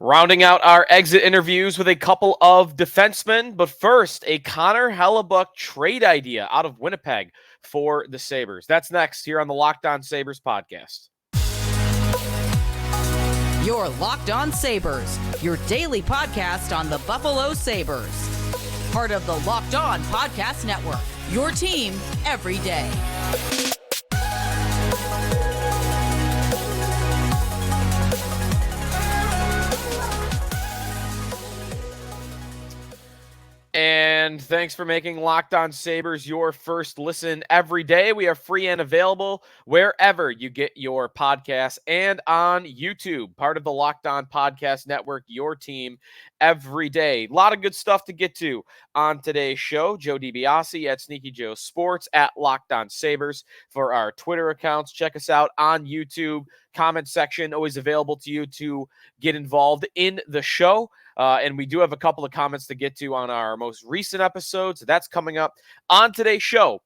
Rounding out our exit interviews with a couple of defensemen, but first, a Connor Hellebuyck trade idea out of Winnipeg for the Sabres. That's next here on the Locked On Sabres podcast. Your Locked On Sabres, your daily podcast on the Buffalo Sabres. Part of the Locked On Podcast Network, your team every day. And thanks for making Locked On Sabres your first listen every day. We are free and available wherever you get your podcasts and on YouTube, part of the Locked On Podcast Network, your team every day. A lot of good stuff to get to on today's show. Joe DiBiase at Sneaky Joe Sports, at Locked On Sabres for our Twitter accounts. Check us out on YouTube. Comment section always available to you to get involved in the show. And we do have a couple of comments to get to on our most recent episode. So that's coming up on today's show.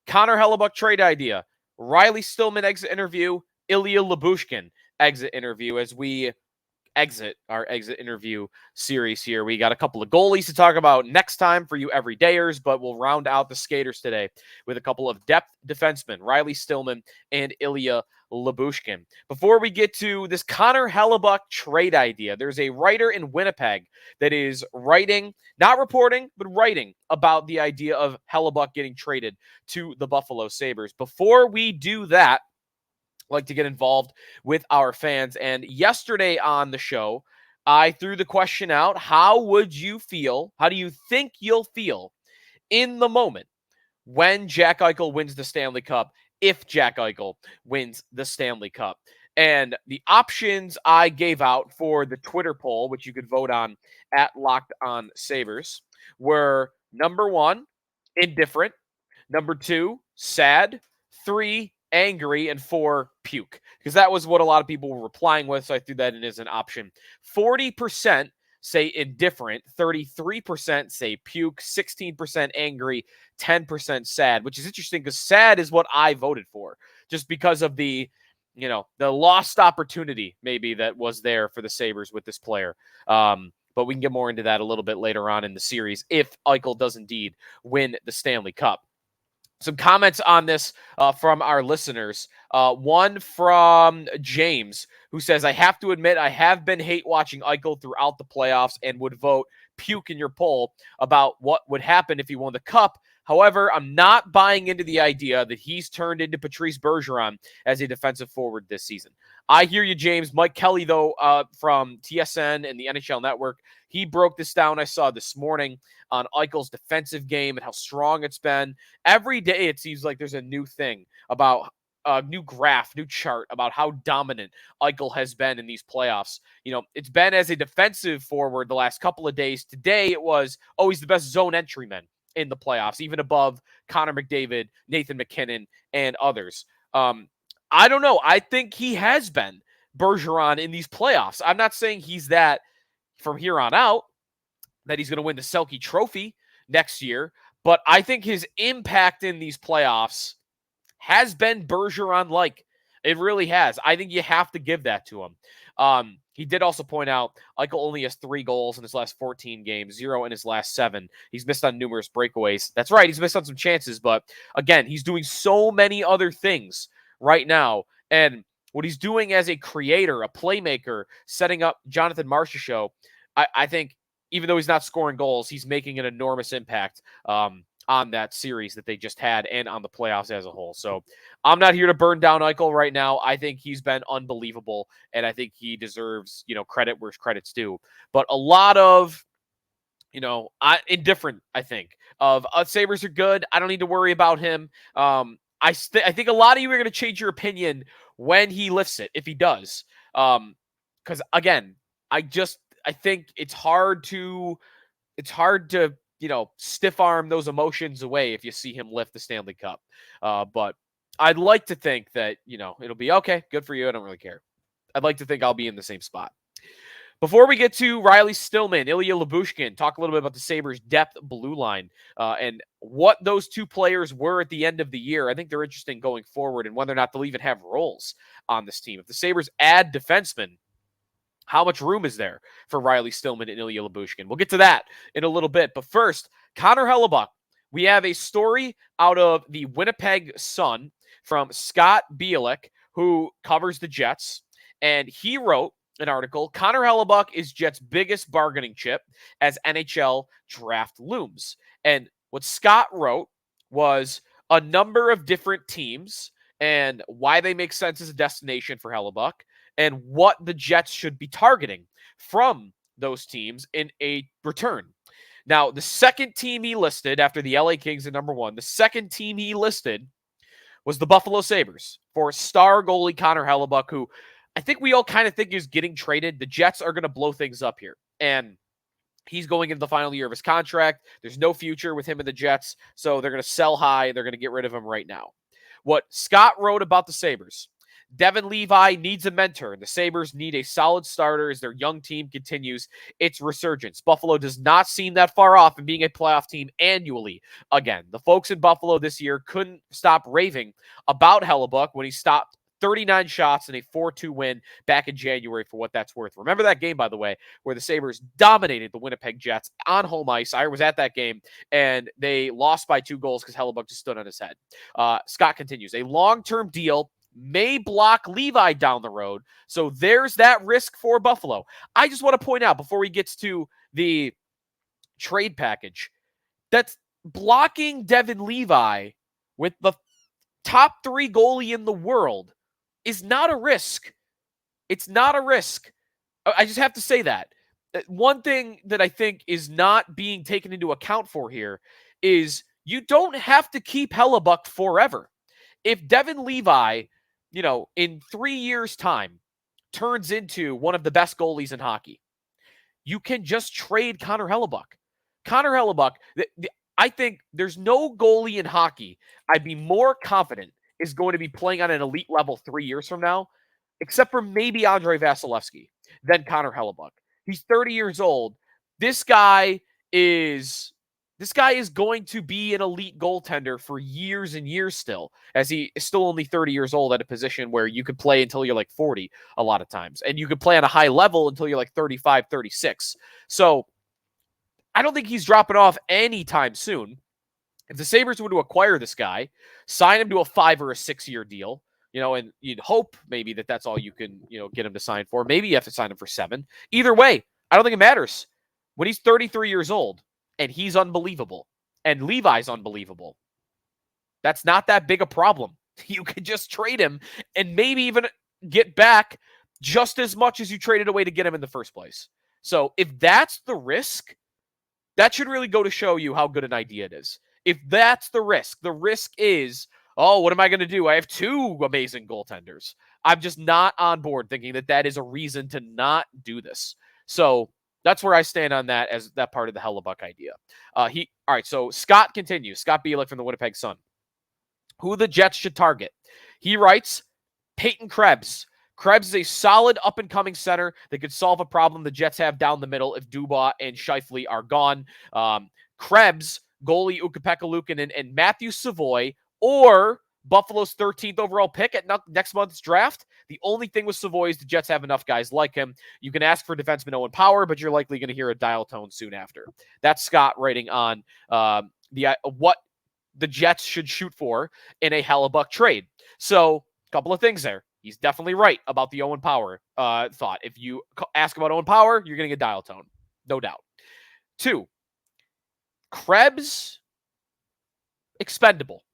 Connor Hellebuyck trade idea. Riley Stillman exit interview. Ilya Lyubushkin exit interview as we exit our exit interview series here. We got a couple of goalies to talk about next time for you everydayers, but we'll round out the skaters today with a couple of depth defensemen, Riley Stillman and Ilya Lyubushkin. Before we get to this Connor Hellebuyck trade idea, there's a writer in Winnipeg that is writing, not reporting, but writing about the idea of Hellebuyck getting traded to the Buffalo Sabres. Before we do that, like to get involved with our fans. And yesterday on the show, I threw the question out, how would you feel? How do you think you'll feel in the moment when Jack Eichel wins the Stanley Cup, if Jack Eichel wins the Stanley Cup? And the options I gave out for the Twitter poll, which you could vote on at Locked On Sabres, were number 1, indifferent, number 2, sad, 3, angry, and 4, puke, because that was what a lot of people were replying with, so I threw that in as an option. 40% say indifferent, 33% say puke, 16% angry, 10% sad, which is interesting because sad is what I voted for, just because of the lost opportunity maybe that was there for the Sabres with this player. But we can get more into that a little bit later on in the series if Eichel does indeed win the Stanley Cup. Some comments on this from our listeners. One from James, who says, I have to admit, I have been hate watching Eichel throughout the playoffs and would vote puke in your poll about what would happen if he won the Cup. However, I'm not buying into the idea that he's turned into Patrice Bergeron as a defensive forward this season. I hear you, James. Mike Kelly, though, from TSN and the NHL Network, he broke this down, I saw this morning, on Eichel's defensive game and how strong it's been. Every day it seems like there's a new thing about a new graph, new chart about how dominant Eichel has been in these playoffs. It's been as a defensive forward the last couple of days. Today it was always the best zone entryman in the playoffs, even above Connor McDavid, Nathan McKinnon, and others. I don't know. I think he has been Bergeron in these playoffs. I'm not saying he's that from here on out, that he's going to win the Selke Trophy next year, but I think his impact in these playoffs has been Bergeron-like. It really has. I think you have to give that to him. He did also point out Eichel only has 3 goals in his last 14 games, 0 in his last 7. He's missed on numerous breakaways. That's right. He's missed on some chances, but again, he's doing so many other things right now. And what he's doing as a creator, a playmaker, setting up Jonathan Marchessault, I think even though he's not scoring goals, he's making an enormous impact on that series that they just had and on the playoffs as a whole. So I'm not here to burn down Eichel right now. I think he's been unbelievable, and I think he deserves, credit where credit's due. But a lot of, indifferent, I think, of Sabres are good. I don't need to worry about him. I think a lot of you are going to change your opinion when he lifts it, if he does. Because, again, I think it's hard to stiff arm those emotions away if you see him lift the Stanley Cup. But I'd like to think that, it'll be okay. Good for you. I don't really care. I'd like to think I'll be in the same spot. Before we get to Riley Stillman, Ilya Lyubushkin, talk a little bit about the Sabres' depth blue line and what those two players were at the end of the year. I think they're interesting going forward and whether or not they'll even have roles on this team. If the Sabres add defensemen, How much room is there for Riley Stillman and Ilya Lyubushkin? We'll get to that in a little bit. But first, Connor Hellebuyck. We have a story out of the Winnipeg Sun from Scott Bielik, who covers the Jets. And he wrote an article, Connor Hellebuyck is Jets' biggest bargaining chip as NHL draft looms. And what Scott wrote was a number of different teams and why they make sense as a destination for Hellebuyck and what the Jets should be targeting from those teams in a return. Now, the second team he listed after the LA Kings at number 1, the second team he listed was the Buffalo Sabres for star goalie Connor Hellebuyck, who I think we all kind of think is getting traded. The Jets are going to blow things up here. And he's going into the final year of his contract. There's no future with him in the Jets, so they're going to sell high. They're going to get rid of him right now. What Scott wrote about the Sabres: Devin Levi needs a mentor, and the Sabres need a solid starter as their young team continues its resurgence. Buffalo does not seem that far off in being a playoff team annually. Again, the folks in Buffalo this year couldn't stop raving about Hellebuyck when he stopped 39 shots in a 4-2 win back in January, for what that's worth. Remember that game, by the way, where the Sabres dominated the Winnipeg Jets on home ice. I was at that game, and they lost by 2 goals because Hellebuyck just stood on his head. Scott continues, a long-term deal may block Levi down the road, so there's that risk for Buffalo. I just want to point out, before he gets to the trade package, that's blocking Devin Levi with the top 3 goalie in the world is not a risk. It's not a risk. I just have to say that. One thing that I think is not being taken into account for here is you don't have to keep Hellebuyck forever. If Devin Levi, in 3 years' time, turns into one of the best goalies in hockey, you can just trade Connor Hellebuyck. Connor Hellebuyck, I think there's no goalie in hockey I'd be more confident is going to be playing on an elite level 3 years from now, except for maybe Andrei Vasilevsky, than Connor Hellebuyck. He's 30 years old. This guy is going to be an elite goaltender for years and years still, as he is still only 30 years old at a position where you could play until you're like 40 a lot of times. And you could play on a high level until you're like 35, 36. So I don't think he's dropping off anytime soon. If the Sabres were to acquire this guy, sign him to a 5 or a 6 year deal, and you'd hope maybe that's all you can, get him to sign for. Maybe you have to sign him for 7. Either way, I don't think it matters. When he's 33 years old and he's unbelievable and Levi's unbelievable, that's not that big a problem. You could just trade him and maybe even get back just as much as you traded away to get him in the first place. So if that's the risk, that should really go to show you how good an idea it is. If that's the risk is, oh, what am I going to do? I have 2 amazing goaltenders. I'm just not on board thinking that is a reason to not do this. So that's where I stand on that, as that part of the Hellebuyck idea. All right, so Scott continues. Scott Bielik from the Winnipeg Sun. Who the Jets should target. He writes, Peyton Krebs. Krebs is a solid up-and-coming center that could solve a problem the Jets have down the middle if Dubois and Scheifele are gone. Krebs, goalie Ukko-Pekka Luukkonen, and Matthew Savoy, or Buffalo's 13th overall pick at next month's draft. The only thing with Savoy is the Jets have enough guys like him. You can ask for defenseman Owen Power, but you're likely going to hear a dial tone soon after. That's Scott writing on what the Jets should shoot for in a Hellebuyck trade. So, a couple of things there. He's definitely right about the Owen Power thought. If you ask about Owen Power, you're getting a dial tone. No doubt. 2, Krebs, expendable.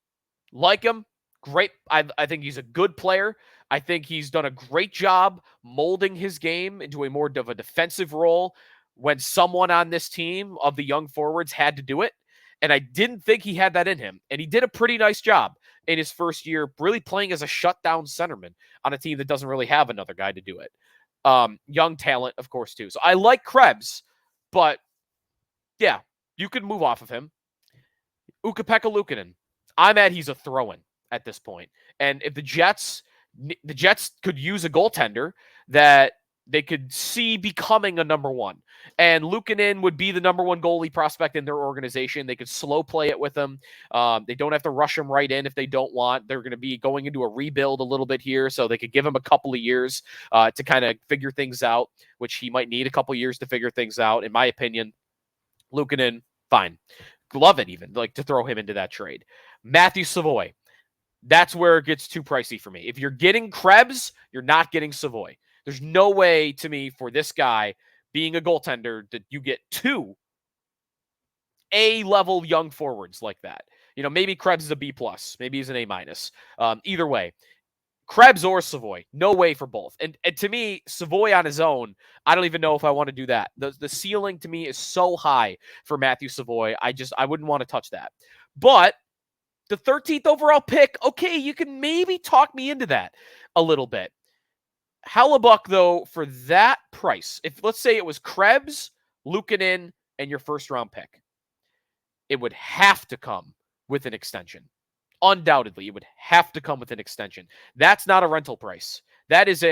Like him, great. I think he's a good player. I think he's done a great job molding his game into a more of a defensive role when someone on this team of the young forwards had to do it. And I didn't think he had that in him. And he did a pretty nice job in his first year, really playing as a shutdown centerman on a team that doesn't really have another guy to do it. Young talent, of course, too. So I like Krebs, but yeah, you can move off of him. Ukko-Pekka Luukkonen. I'm at he's a throw-in at this point. And if the Jets could use a goaltender that they could see becoming a number one. And Luukkonen would be the number one goalie prospect in their organization. They could slow play it with him. They don't have to rush him right in if they don't want. They're going to be going into a rebuild a little bit here, so they could give him a couple of years to kind of figure things out, which he might need a couple of years to figure things out, in my opinion. Luukkonen, fine. Love it even, like to throw him into that trade. Matthew Savoie. That's where it gets too pricey for me. If you're getting Krebs, you're not getting Savoie. There's no way to me for this guy being a goaltender that you get two A-level young forwards like that. Maybe Krebs is a B+, maybe he's an A-. Either way, Krebs or Savoie, no way for both. And to me, Savoie on his own, I don't even know if I want to do that. The ceiling to me is so high for Matthew Savoie. I wouldn't want to touch that. But the 13th overall pick, okay, you can maybe talk me into that a little bit. Hellebuyck, though, for that price, if let's say it was Krebs, Luukkonen, and your first-round pick, it would have to come with an extension. Undoubtedly, it would have to come with an extension. That's not a rental price. That is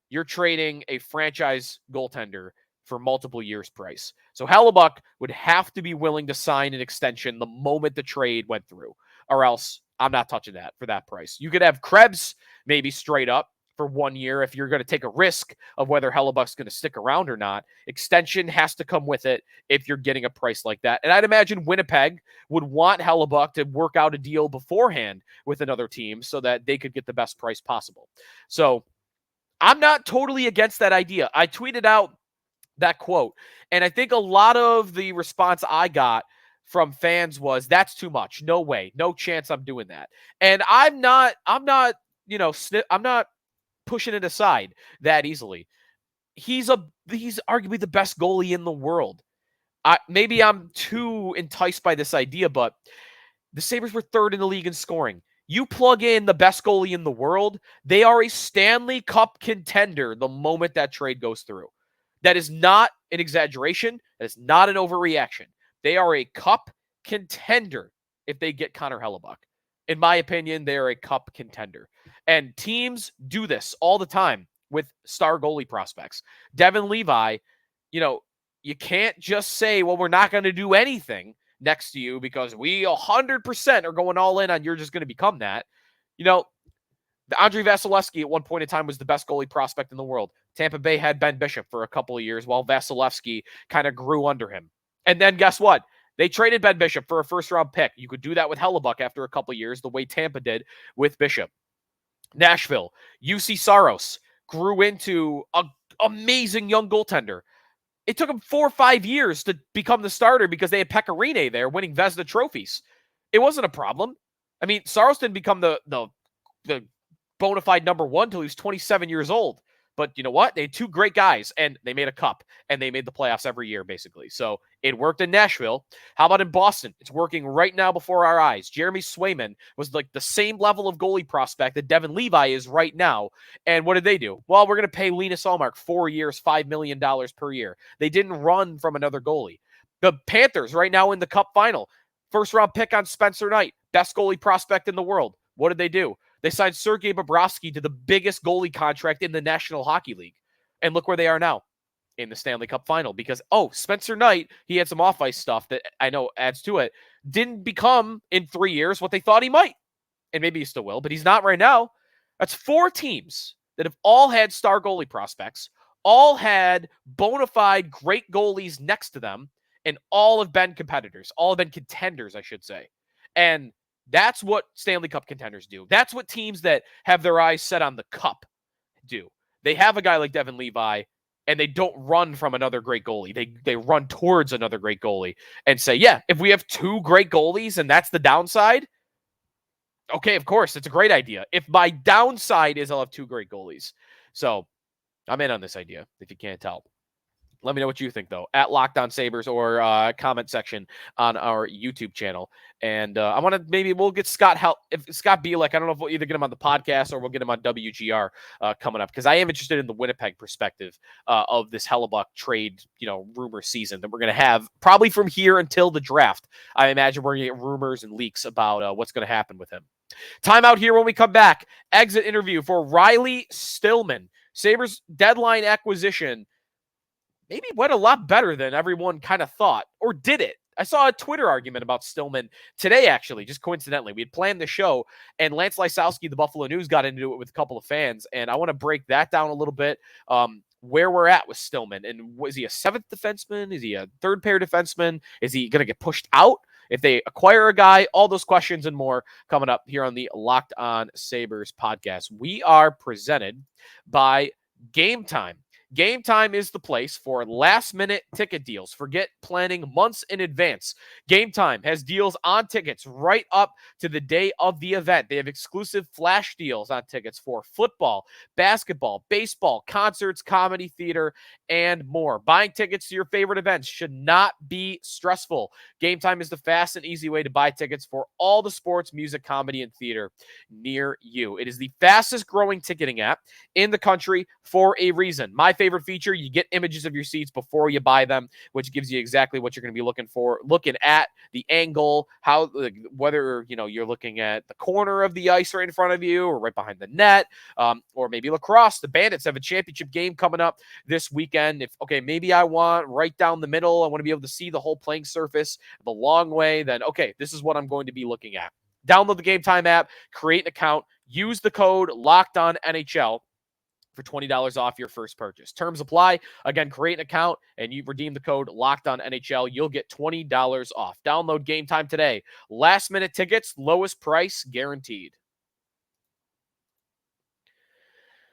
you're trading a franchise goaltender for multiple years price. So Hellebuyck would have to be willing to sign an extension the moment the trade went through, or else I'm not touching that for that price. You could have Krebs maybe straight up for 1 year if you're going to take a risk of whether Hellebuck's going to stick around or not. Extension has to come with it if you're getting a price like that. And I'd imagine Winnipeg would want Hellebuyck to work out a deal beforehand with another team so that they could get the best price possible. So I'm not totally against that idea. I tweeted out that quote, and I think a lot of the response I got from fans was, that's too much. No way. No chance I'm doing that. And I'm not pushing it aside that easily. He's arguably the best goalie in the world. Maybe I'm too enticed by this idea, but the Sabres were third in the league in scoring. You plug in the best goalie in the world, they are a Stanley Cup contender the moment that trade goes through. That is not an exaggeration. That is not an overreaction. They are a cup contender if they get Connor Hellebuyck. In my opinion, they are a cup contender. And teams do this all the time with star goalie prospects. Devin Levi, you can't just say, well, we're not going to do anything next to you because we 100% are going all in on you're just going to become that. The Andrei Vasilevsky at one point in time was the best goalie prospect in the world. Tampa Bay had Ben Bishop for a couple of years while Vasilevsky kind of grew under him. And then guess what? They traded Ben Bishop for a first-round pick. You could do that with Hellebuyck after a couple of years, the way Tampa did with Bishop. Nashville, UC Saros grew into an amazing young goaltender. It took him 4 or 5 years to become the starter because they had Pekka Rinne there winning Vezina trophies. It wasn't a problem. I mean, Saros didn't become the bona fide number one until he was 27 years old. But you know what? They had two great guys, and they made a cup, and they made the playoffs every year, basically. So it worked in Nashville. How about in Boston? It's working right now before our eyes. Jeremy Swayman was like the same level of goalie prospect that Devin Levi is right now. And what did they do? Well, we're going to pay Linus Ullmark 4 years, $5 million per year. They didn't run from another goalie. The Panthers right now in the cup final. First-round pick on Spencer Knight, best goalie prospect in the world. What did they do? They signed Sergei Bobrovsky to the biggest goalie contract in the National Hockey League. And look where they are now in the Stanley Cup final because, Spencer Knight, he had some off-ice stuff that I know adds to it, didn't become in 3 years what they thought he might. And maybe he still will, but he's not right now. That's 4 teams that have all had star goalie prospects, all had bona fide great goalies next to them, and all have been competitors, all have been contenders, I should say. And that's what Stanley Cup contenders do. That's what teams that have their eyes set on the cup do. They have a guy like Devin Levi, and they don't run from another great goalie. They run towards another great goalie and say, yeah, if we have 2 great goalies and that's the downside, okay, of course, it's a great idea. If my downside is I'll have 2 great goalies. So I'm in on this idea, if you can't tell. Let me know what you think, though, at Locked On Sabres or comment section on our YouTube channel. And I want to we'll get Scott Bielek. I don't know if we'll either get him on the podcast or we'll get him on WGR coming up because I am interested in the Winnipeg perspective of this Hellebuyck trade, rumor season that we're going to have probably from here until the draft. I imagine we're going to get rumors and leaks about what's going to happen with him. Time out here when we come back. Exit interview for Riley Stillman. Sabres deadline acquisition maybe went a lot better than everyone kind of thought, or did it? I saw a Twitter argument about Stillman today, actually, just coincidentally. We had planned the show, and Lance Lysowski, the Buffalo News, got into it with a couple of fans, and I want to break that down a little bit, where we're at with Stillman. And was he a seventh defenseman? Is he a third pair defenseman? Is he going to get pushed out if they acquire a guy? All those questions and more coming up here on the Locked On Sabres podcast. We are presented by Gametime. Gametime is the place for last-minute ticket deals. Forget planning months in advance. Gametime has deals on tickets right up to the day of the event. They have exclusive flash deals on tickets for football, basketball, baseball, concerts, comedy, theater, and more. Buying tickets to your favorite events should not be stressful. Gametime is the fast and easy way to buy tickets for all the sports, music, comedy, and theater near you. It is the fastest-growing ticketing app in the country for a reason. My favorite feature, you get images of your seats before you buy them, which gives you exactly what you're going to be looking at the angle, how, whether, you're looking at the corner of the ice right in front of you or right behind the net, or maybe lacrosse. The Bandits have a championship game coming up this weekend. Maybe I want right down the middle. I want to be able to see the whole playing surface the long way. Then, this is what I'm going to be looking at. Download the Gametime app, create an account, use the code LOCKEDONNHL for $20 off your first purchase. Terms apply. Again, create an account and you redeem the code LOCKEDONNHL. You'll get $20 off. Download Gametime today. Last minute tickets, lowest price guaranteed.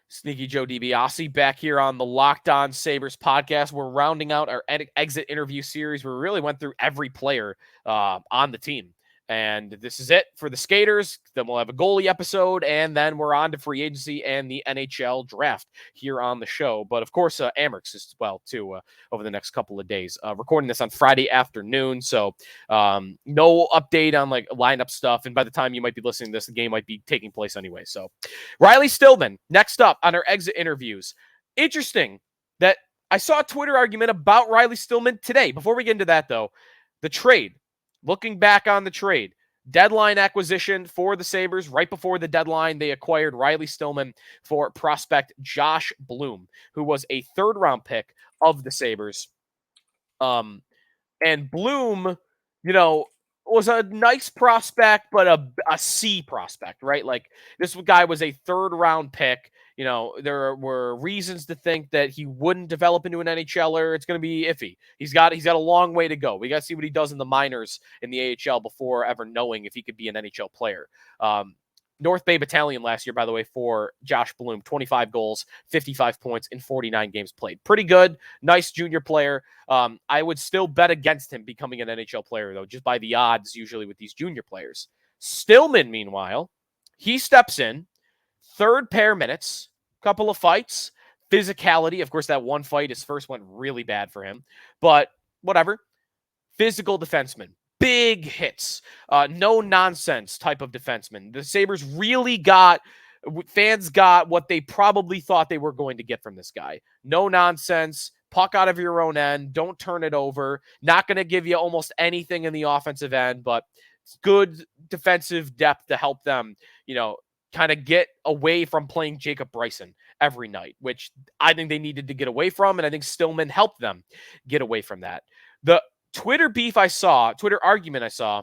Sneaky Joe DiBiase back here on the Locked On Sabres podcast. We're rounding out our exit interview series where we really went through every player on the team. And this is it for the skaters. Then we'll have a goalie episode, and then we're on to free agency and the NHL draft here on the show. But, of course, Amerks as well, too, over the next couple of days. Recording this on Friday afternoon, so no update on, lineup stuff. And by the time you might be listening to this, the game might be taking place anyway. So, Riley Stillman, next up on our exit interviews. Interesting that I saw a Twitter argument about Riley Stillman today. Before we get into that, though, the trade. Looking back on the trade, deadline acquisition for the Sabres. Right before the deadline, they acquired Riley Stillman for prospect Josh Bloom, who was a third-round pick of the Sabres. And Bloom, was a nice prospect, but a C prospect, right? This guy was a third-round pick. There were reasons to think that he wouldn't develop into an NHLer. It's going to be iffy. He's got a long way to go. We got to see what he does in the minors in the AHL before ever knowing if he could be an NHL player. North Bay Battalion last year, by the way, for Josh Bloom, 25 goals, 55 points in 49 games played. Pretty good. Nice junior player. I would still bet against him becoming an NHL player, though, just by the odds usually with these junior players. Stillman, meanwhile, he steps in, third pair minutes, couple of fights, physicality. Of course, that one fight, his first went really bad for him, but whatever. Physical defenseman. Big hits, no nonsense type of defenseman. The Sabres fans got what they probably thought they were going to get from this guy. No nonsense, puck out of your own end, don't turn it over. Not going to give you almost anything in the offensive end, but good defensive depth to help them, kind of get away from playing Jacob Bryson every night, which I think they needed to get away from, and I think Stillman helped them get away from that. The Twitter argument I saw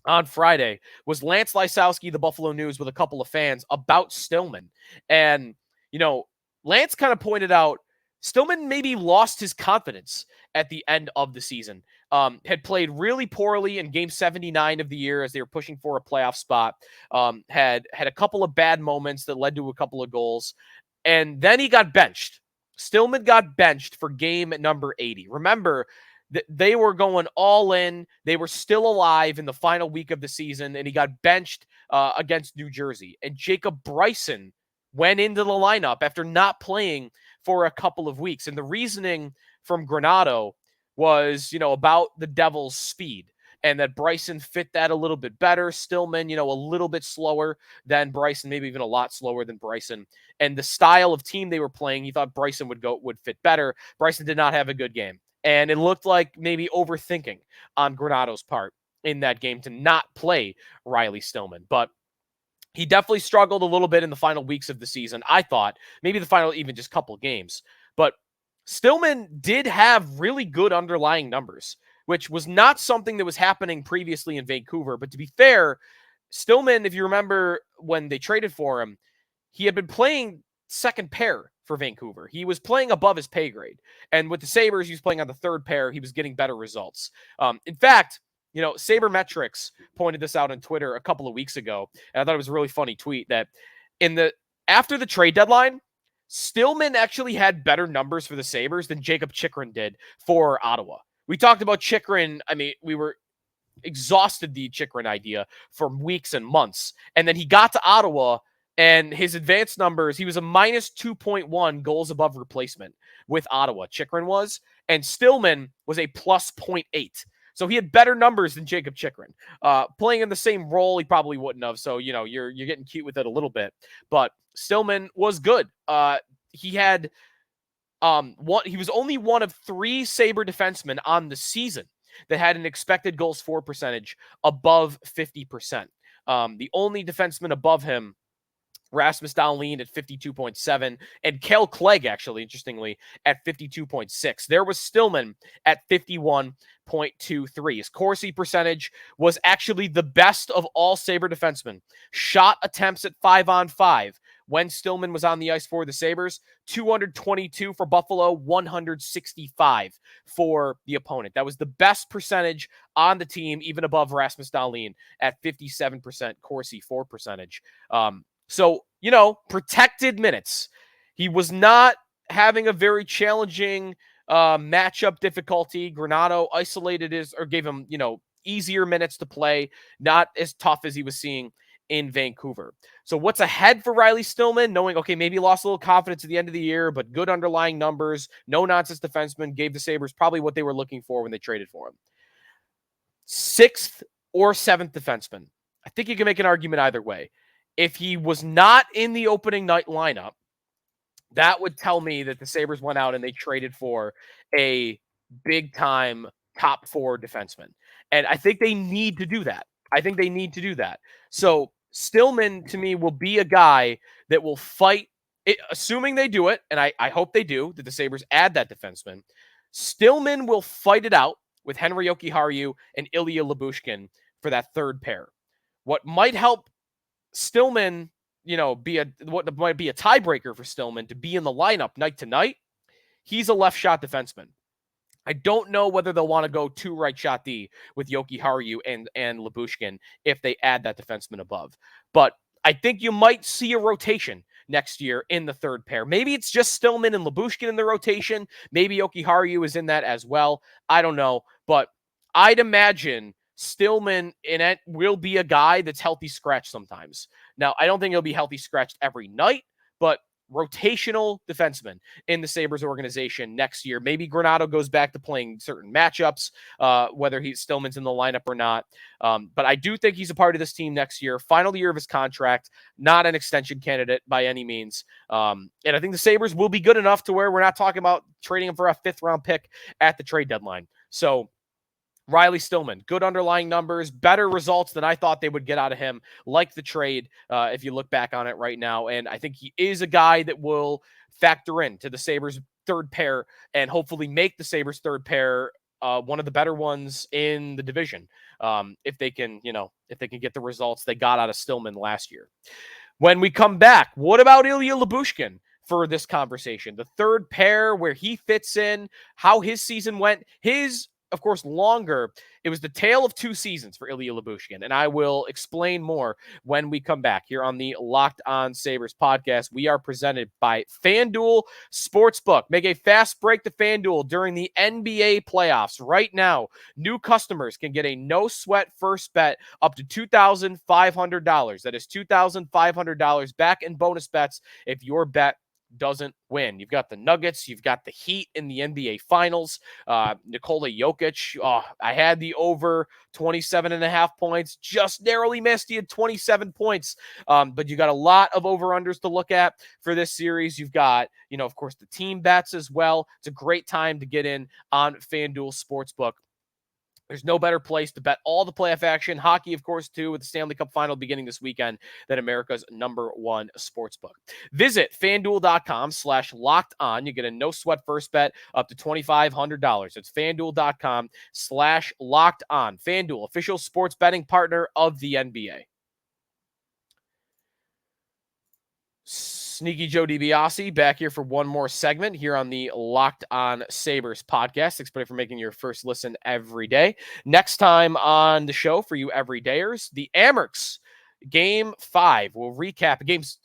on Friday was Lance Lysowski, the Buffalo News, with a couple of fans about Stillman. And, Lance kind of pointed out Stillman maybe lost his confidence at the end of the season. Had played really poorly in game 79 of the year as they were pushing for a playoff spot. Had a couple of bad moments that led to a couple of goals. And then he got benched. Stillman got benched for game number 80. Remember, they were going all in. They were still alive in the final week of the season, and he got benched against New Jersey. And Jacob Bryson went into the lineup after not playing for a couple of weeks. And the reasoning from Granato was, about the Devils' speed and that Bryson fit that a little bit better. Stillman, a little bit slower than Bryson, maybe even a lot slower than Bryson. And the style of team they were playing, he thought Bryson would fit better. Bryson did not have a good game. And it looked like maybe overthinking on Granato's part in that game to not play Riley Stillman. But He definitely struggled a little bit in the final weeks of the season, I thought. Maybe the final even just couple games. But Stillman did have really good underlying numbers, which was not something that was happening previously in Vancouver. But to be fair, Stillman, if you remember when they traded for him, he had been playing second pair for Vancouver. He was playing above his pay grade. And with the Sabres, he was playing on the third pair. He was getting better results. In fact, Sabermetrics pointed this out on Twitter a couple of weeks ago, and I thought it was a really funny tweet that after the trade deadline, Stillman actually had better numbers for the Sabres than Jakob Chychrun did for Ottawa. We talked about Chychrun. I mean, we were exhausted the Chychrun idea for weeks and months, and then he got to Ottawa, and his advanced numbers, he was a minus 2.1 goals above replacement with Ottawa. Chychrun was, and Stillman was a plus 0.8. So he had better numbers than Jakob Chychrun. Playing in the same role, he probably wouldn't have. So, you're getting cute with it a little bit. But Stillman was good. He had he was only one of 3 Sabre defensemen on the season that had an expected goals for percentage above 50%. The only defenseman above him, Rasmus Dahlin at 52.7, and Kale Clegg, actually, interestingly, at 52.6. There was Stillman at 51.23. His Corsi percentage was actually the best of all Sabre defensemen. Shot attempts at 5-on-5 when Stillman was on the ice for the Sabres, 222 for Buffalo, 165 for the opponent. That was the best percentage on the team, even above Rasmus Dahlin at 57% Corsi for percentage. So, protected minutes. He was not having a very challenging matchup difficulty. Granato gave him, easier minutes to play, not as tough as he was seeing in Vancouver. So what's ahead for Riley Stillman? Knowing, okay, maybe he lost a little confidence at the end of the year, but good underlying numbers, no-nonsense defenseman, gave the Sabres probably what they were looking for when they traded for him. 6th or 7th defenseman. I think you can make an argument either way. If he was not in the opening night lineup, that would tell me that the Sabres went out and they traded for a big-time top 4 defenseman. And I think they need to do that. So Stillman, to me, will be a guy that will fight, assuming they do it, and I hope they do, that the Sabres add that defenseman. Stillman will fight it out with Henri Jokiharju and Ilya Lyubushkin for that third pair. What might help Stillman, what might be a tiebreaker for Stillman to be in the lineup night to night, he's a left shot defenseman. I don't know whether they'll want to go 2 right shot D with Jokiharju and Lyubushkin if they add that defenseman above. But I think you might see a rotation next year in the third pair. Maybe it's just Stillman and Lyubushkin in the rotation. Maybe Jokiharju is in that as well. I don't know. But I'd imagine Stillman in it will be a guy that's healthy scratch sometimes. Now, I don't think he'll be healthy scratched every night, but rotational defenseman in the Sabres organization next year. Maybe Granato goes back to playing certain matchups, whether Stillman's in the lineup or not. But I do think he's a part of this team next year. Final year of his contract, not an extension candidate by any means. And I think the Sabres will be good enough to where we're not talking about trading him for a 5th round pick at the trade deadline. So Riley Stillman, good underlying numbers, better results than I thought they would get out of him, like the trade, if you look back on it right now. And I think he is a guy that will factor into the Sabres' third pair and hopefully make the Sabres' third pair one of the better ones in the division, if they can get the results they got out of Stillman last year. When we come back, what about Ilya Lyubushkin for this conversation? The third pair, where he fits in, how his season went, of course, longer. It was the tale of 2 seasons for Ilya Lyubushkin, and I will explain more when we come back here on the Locked On Sabres podcast. We are presented by FanDuel Sportsbook. Make a fast break to FanDuel during the NBA playoffs. Right now, new customers can get a no-sweat first bet up to $2,500. That is $2,500 back in bonus bets if your bet doesn't win. You've got the Nuggets, you've got the Heat in the NBA Finals. Nikola Jokic, I had the over 27.5 points, just narrowly missed. He had 27 points. But you got a lot of over-unders to look at for this series. You've got, of course, the team bets as well. It's a great time to get in on FanDuel Sportsbook. There's no better place to bet all the playoff action, hockey, of course, too, with the Stanley Cup final beginning this weekend, than America's #1 sportsbook. Visit FanDuel.com/locked on. You get a no sweat first bet up to $2,500. It's FanDuel.com/locked on. FanDuel, official sports betting partner of the NBA. Sneaky Joe DiBiase back here for one more segment here on the Locked On Sabres podcast. Thanks, everybody, for making your first listen every day. Next time on the show for you everydayers, the Amherst Game 5. We'll recap Game 6,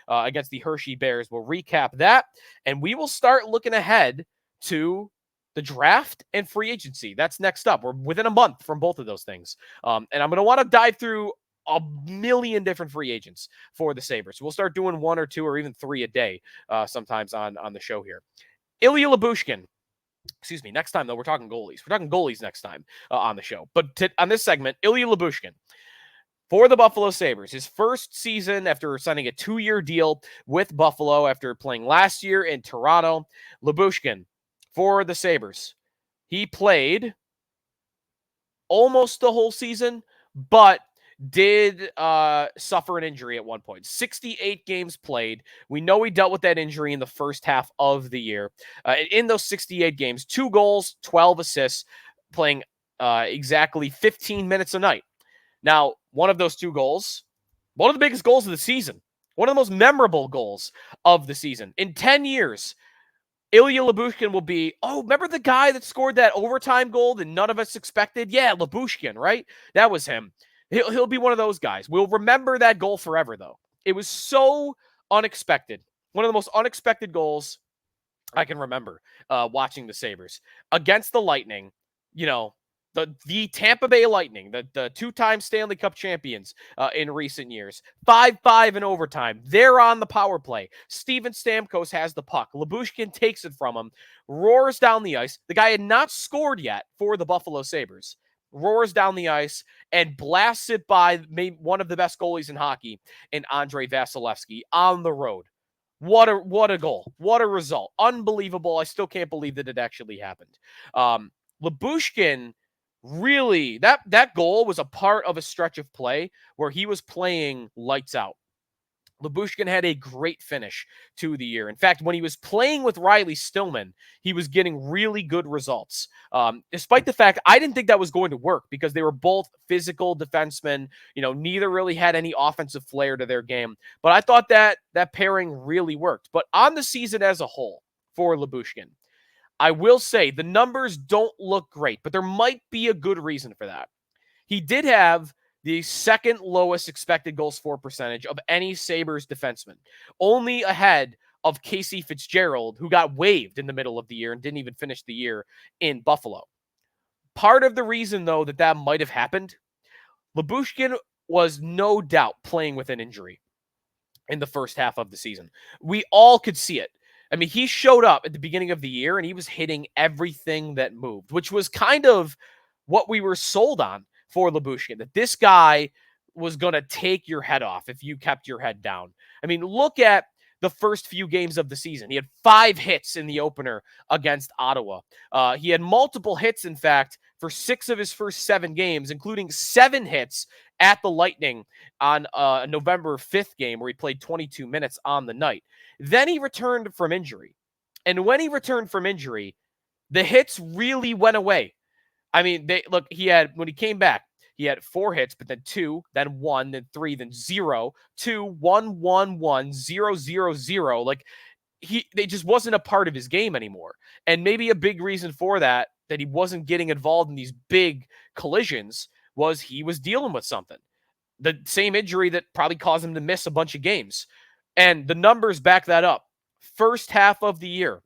against the Hershey Bears. We'll recap that, and we will start looking ahead to the draft and free agency. That's next up. We're within a month from both of those things, and I'm going to want to dive through a million different free agents for the Sabres. We'll start doing 1 or 2 or even 3 a day sometimes on the show here. Ilya Lyubushkin. Next time, though, we're talking goalies. We're talking goalies next time on the show. But on this segment, Ilya Lyubushkin for the Buffalo Sabres. His first season after signing a 2-year deal with Buffalo after playing last year in Toronto. Lyubushkin for the Sabres. He played almost the whole season, but did suffer an injury at one point. 68 games played. We know he dealt with that injury in the first half of the year. In those 68 games, 2 goals, 12 assists, playing exactly 15 minutes a night. Now, one of those 2 goals, one of the biggest goals of the season, one of the most memorable goals of the season. In 10 years, Ilya Lyubushkin will be, remember the guy that scored that overtime goal that none of us expected? Yeah, Lyubushkin, right? That was him. He'll be one of those guys. We'll remember that goal forever, though. It was so unexpected. One of the most unexpected goals I can remember watching the Sabres. Against the Lightning, the Tampa Bay Lightning, the 2-time Stanley Cup champions in recent years. 5-5 in overtime. They're on the power play. Steven Stamkos has the puck. Lyubushkin takes it from him, roars down the ice. The guy had not scored yet for the Buffalo Sabres. Roars down the ice and blasts it by maybe one of the best goalies in hockey in Andrei Vasilevsky on the road. What a goal. What a result. Unbelievable. I still can't believe that it actually happened. Lyubushkin really, that goal was a part of a stretch of play where he was playing lights out. Lyubushkin had a great finish to the year. In fact, when he was playing with Riley Stillman, he was getting really good results. Despite the fact I didn't think that was going to work because they were both physical defensemen. Neither really had any offensive flair to their game. But I thought that pairing really worked. But on the season as a whole for Lyubushkin, I will say the numbers don't look great, but there might be a good reason for that. He did have the second lowest expected goals for percentage of any Sabres defenseman, only ahead of Casey Fitzgerald, who got waived in the middle of the year and didn't even finish the year in Buffalo. Part of the reason, though, that might have happened, Lyubushkin was no doubt playing with an injury in the first half of the season. We all could see it. I mean, he showed up at the beginning of the year and he was hitting everything that moved, which was kind of what we were sold on for Lyubushkin, that this guy was going to take your head off if you kept your head down. I mean, look at the first few games of the season. He had 5 hits in the opener against Ottawa. He had multiple hits, in fact, for 6 of his first 7 games, including 7 hits at the Lightning on a November 5th game where he played 22 minutes on the night. Then he returned from injury. And when he returned from injury, the hits really went away. I mean, when he came back, he had 4 hits, but then 2, then 1, then 3, then 0, 2, 1, 1, 1, 0, 0, 0. Like, they just wasn't a part of his game anymore. And maybe a big reason for that he wasn't getting involved in these big collisions was he was dealing with something. The same injury that probably caused him to miss a bunch of games. And the numbers back that up. First half of the year,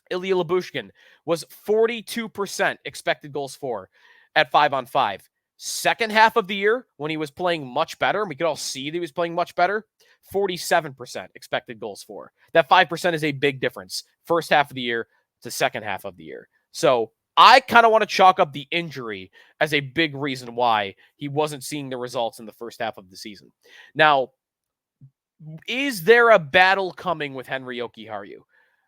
Ilya Lyubushkin was 42% expected goals for at 5-on-5. Second half of the year, when he was playing much better, and we could all see that he was playing much better, 47% expected goals for. That 5% is a big difference. First half of the year to second half of the year. So I kind of want to chalk up the injury as a big reason why he wasn't seeing the results in the first half of the season. Now, is there a battle coming with Henri Jokiharju?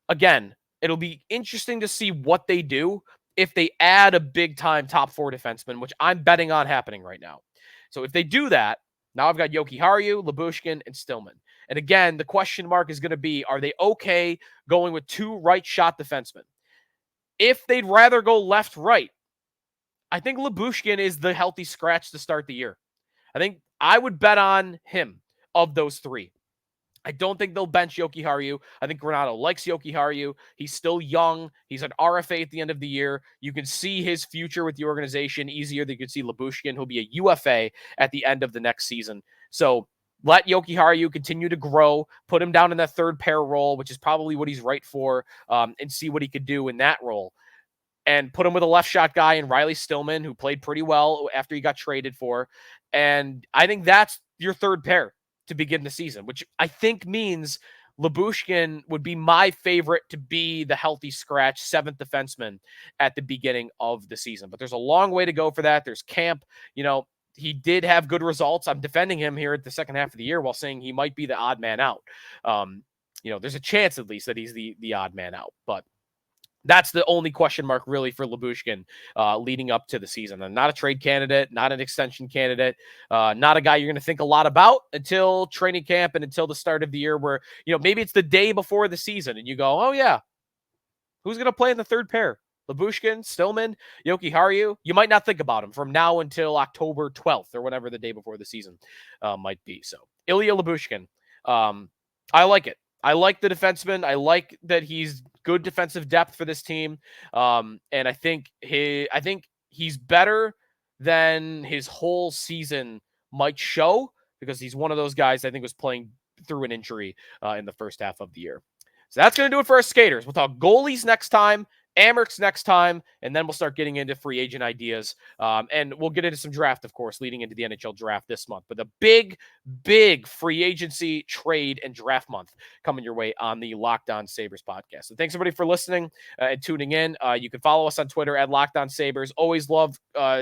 Again, it'll be interesting to see what they do if they add a big-time top 4 defenseman, which I'm betting on happening right now. So if they do that, now I've got Jokiharju, Lyubushkin, and Stillman. And again, the question mark is going to be, are they okay going with 2 right-shot defensemen? If they'd rather go left-right, I think Lyubushkin is the healthy scratch to start the year. I think I would bet on him of those 3. I don't think they'll bench Jokiharju. I think Granato likes Jokiharju. He's still young. He's an RFA at the end of the year. You can see his future with the organization easier than you could see Lyubushkin. He'll be a UFA at the end of the next season. So let Jokiharju continue to grow, put him down in that third pair role, which is probably what he's right for, and see what he could do in that role. And put him with a left shot guy in Riley Stillman, who played pretty well after he got traded for. And I think that's your third pair to begin the season, which I think means Lyubushkin would be my favorite to be the healthy scratch 7th defenseman at the beginning of the season. But there's a long way to go for that. There's camp. He did have good results. I'm defending him here at the second half of the year while saying he might be the odd man out. There's a chance at least that he's the odd man out, but that's the only question mark really for Lyubushkin leading up to the season. And not a trade candidate, not an extension candidate, not a guy you're going to think a lot about until training camp and until the start of the year where, maybe it's the day before the season and you go, oh yeah, who's going to play in the third pair? Lyubushkin, Stillman, Jokiharju. You might not think about him from now until October 12th or whatever the day before the season might be. So Ilya Lyubushkin, I like it. I like the defenseman. I like that he's good defensive depth for this team. And I think he's better than his whole season might show because he's one of those guys I think was playing through an injury in the first half of the year. So that's going to do it for our skaters. We'll talk goalies next time, Amherst next time, and then we'll start getting into free agent ideas. And we'll get into some draft, of course, leading into the NHL draft this month. But the big free agency, trade, and draft month coming your way on the Locked On Sabres podcast. So thanks, everybody, for listening and tuning in. You can follow us on Twitter at Locked On Sabres. Always love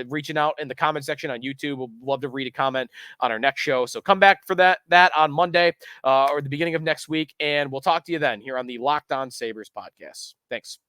reaching out in the comment section on YouTube. We'll love to read a comment on our next show. So come back for that on Monday or the beginning of next week, and we'll talk to you then here on the Locked On Sabres podcast. Thanks.